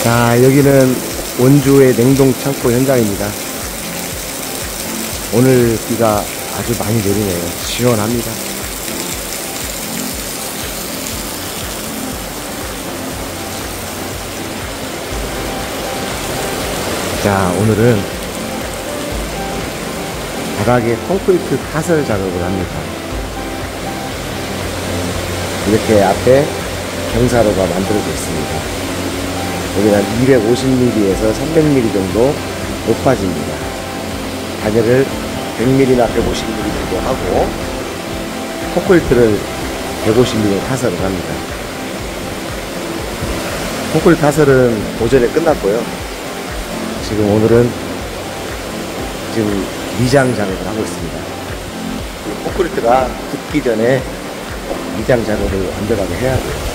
자, 여기는 원주의 냉동 창고 현장입니다. 오늘 비가 아주 많이 내리네요. 시원합니다. 자, 오늘은 바닥에 콘크리트 타설 작업을 합니다. 이렇게 앞에 경사로가 만들어져 있습니다. 여기는 250mm에서 300mm 정도 높아집니다. 단열을 100mm나 150mm 정도 하고 콘크리트를 150mm 타설을 합니다. 콘크리트 타설은 오전에 끝났고요. 지금 오늘은 미장 작업을 하고 있습니다. 콘크리트가 굳기 전에 미장 작업을 완벽하게 해야 돼요.